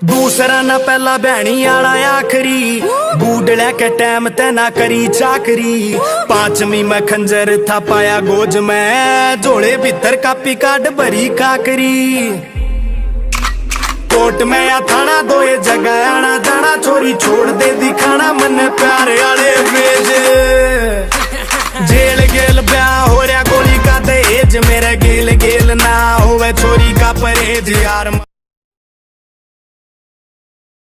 दूसरा ना पहला भैनी आला आखरी, बूट लेके टाइम ते ना करी चाकरी। पांचवी में खंजर था पाया गोज में, जोड़े भीतर कापी काट भरी काकरी। कोट में या थाना दोए जगह आना जाना, चोरी छोड़ दे दिखाना मन प्यारे आले भेज। जेल गेल ब्याह हो रहा गोली का दहेज, मेरे गेल गेल ना होवे छोरी का परहेज। यार